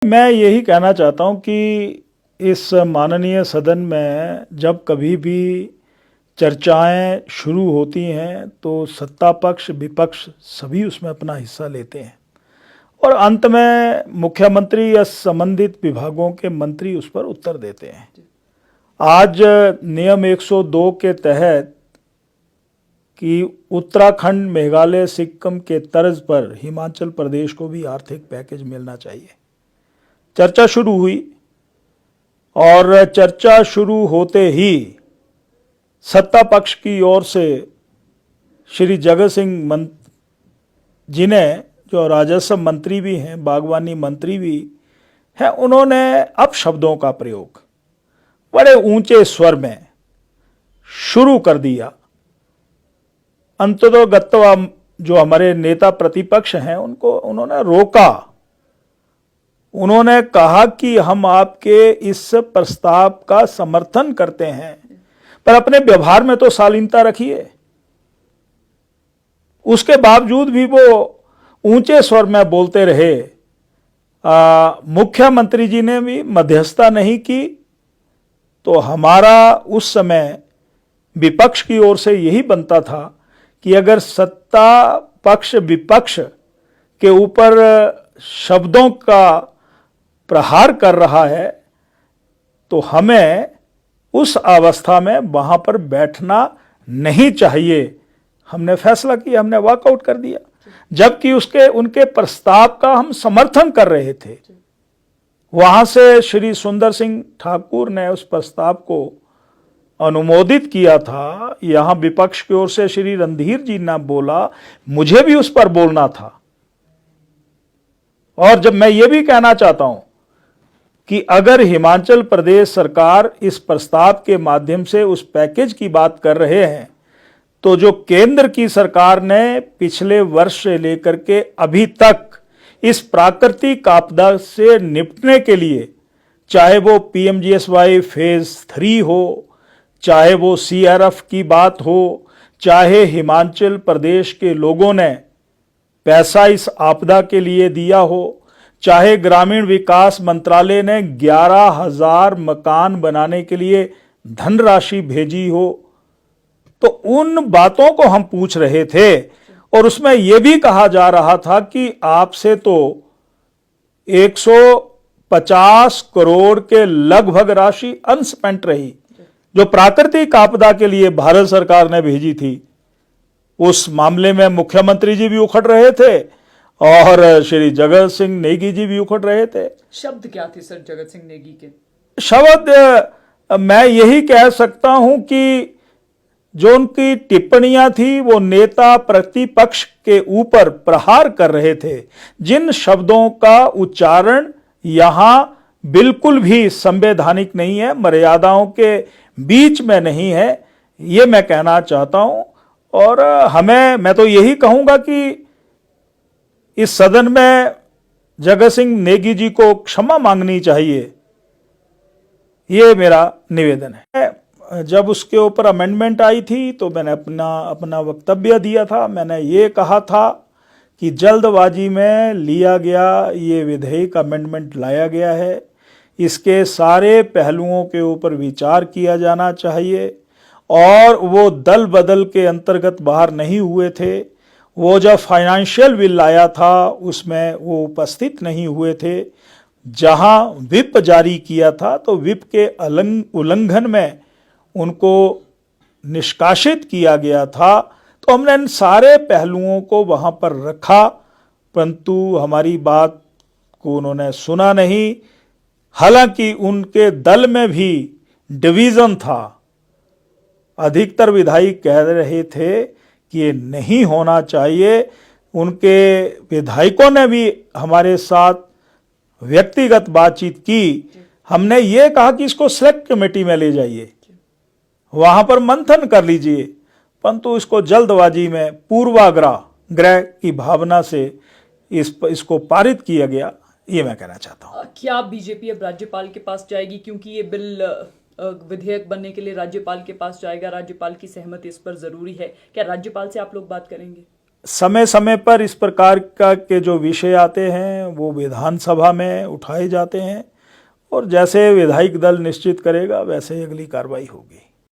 मैं यही कहना चाहता हूं कि इस माननीय सदन में जब कभी भी चर्चाएं शुरू होती हैं तो सत्ता पक्ष विपक्ष सभी उसमें अपना हिस्सा लेते हैं और अंत में मुख्यमंत्री या संबंधित विभागों के मंत्री उस पर उत्तर देते हैं। आज नियम 102 के तहत कि उत्तराखंड, मेघालय, सिक्किम के तर्ज पर हिमाचल प्रदेश को भी आर्थिक पैकेज मिलना चाहिए। चर्चा शुरू हुई और चर्चा शुरू होते ही सत्ता पक्ष की ओर से श्री जगत सिंह जी ने, जो राजस्व मंत्री भी हैं, बागवानी मंत्री भी हैं, उन्होंने अपशब्दों का प्रयोग बड़े ऊंचे स्वर में शुरू कर दिया। अंततः गत्वा जो हमारे नेता प्रतिपक्ष हैं उनको उन्होंने रोका। उन्होंने कहा कि हम आपके इस प्रस्ताव का समर्थन करते हैं, पर अपने व्यवहार में तो शालीनता रखिए। उसके बावजूद भी वो ऊंचे स्वर में बोलते रहे। मुख्यमंत्री जी ने भी मध्यस्थता नहीं की, तो हमारा उस समय विपक्ष की ओर से यही बनता था कि अगर सत्ता पक्ष विपक्ष के ऊपर शब्दों का प्रहार कर रहा है तो हमें उस अवस्था में वहां पर बैठना नहीं चाहिए। हमने फैसला किया, हमने वॉकआउट कर दिया, जबकि उनके प्रस्ताव का हम समर्थन कर रहे थे। वहां से श्री सुंदर सिंह ठाकुर ने उस प्रस्ताव को अनुमोदित किया था। यहां विपक्ष की ओर से श्री रणधीर जी ने बोला, मुझे भी उस पर बोलना था। और जब मैं ये भी कहना चाहता हूं कि अगर हिमाचल प्रदेश सरकार इस प्रस्ताव के माध्यम से उस पैकेज की बात कर रहे हैं, तो जो केंद्र की सरकार ने पिछले वर्ष से लेकर के अभी तक इस प्राकृतिक आपदा से निपटने के लिए, चाहे वो पीएमजीएसवाई फेज 3 हो, चाहे वो सीआरएफ की बात हो, चाहे हिमाचल प्रदेश के लोगों ने पैसा इस आपदा के लिए दिया हो, चाहे ग्रामीण विकास मंत्रालय ने 11,000 मकान बनाने के लिए धनराशि भेजी हो, तो उन बातों को हम पूछ रहे थे। और उसमें यह भी कहा जा रहा था कि आपसे तो 150 करोड़ के लगभग राशि अनस्पेंट रही, जो प्राकृतिक आपदा के लिए भारत सरकार ने भेजी थी। उस मामले में मुख्यमंत्री जी भी उखड़ रहे थे और श्री जगत सिंह नेगी जी भी उखड़ रहे थे। शब्द क्या थे सर जगत सिंह नेगी के? शब्द मैं यही कह सकता हूं कि जो उनकी टिप्पणियां थी वो नेता प्रतिपक्ष के ऊपर प्रहार कर रहे थे। जिन शब्दों का उच्चारण यहां बिल्कुल भी संवैधानिक नहीं है, मर्यादाओं के बीच में नहीं है, ये मैं कहना चाहता हूं। और मैं तो यही कहूंगा कि इस सदन में जगत सिंह नेगी जी को क्षमा मांगनी चाहिए, ये मेरा निवेदन है। जब उसके ऊपर अमेंडमेंट आई थी तो मैंने अपना वक्तव्य दिया था। मैंने ये कहा था कि जल्दबाजी में लिया गया ये विधेयक, अमेंडमेंट लाया गया है, इसके सारे पहलुओं के ऊपर विचार किया जाना चाहिए। और वो दल बदल के अंतर्गत बाहर नहीं हुए थे। वो जब फाइनेंशियल बिल लाया था उसमें वो उपस्थित नहीं हुए थे। जहां विप जारी किया था तो विप के उल्लंघन में उनको निष्कासित किया गया था। तो हमने इन सारे पहलुओं को वहां पर रखा, परंतु हमारी बात को उन्होंने सुना नहीं। हालांकि उनके दल में भी डिवीजन था। अधिकतर विधायक कह रहे थे कि ये नहीं होना चाहिए। उनके विधायकों ने भी हमारे साथ व्यक्तिगत बातचीत की। हमने ये कहा कि इसको सेलेक्ट कमेटी में ले जाइए, वहां पर मंथन कर लीजिए, परंतु इसको जल्दबाजी में पूर्वाग्रह की भावना से इसको पारित किया गया, ये मैं कहना चाहता हूं। क्या बीजेपी अब राज्यपाल के पास जाएगी, क्योंकि ये बिल विधेयक बनने के लिए राज्यपाल के पास जाएगा, राज्यपाल की सहमति इस पर जरूरी है, क्या राज्यपाल से आप लोग बात करेंगे? समय समय पर इस प्रकार का के जो विषय आते हैं वो विधानसभा में उठाए जाते हैं और जैसे विधायक दल निश्चित करेगा वैसे ही अगली कार्रवाई होगी।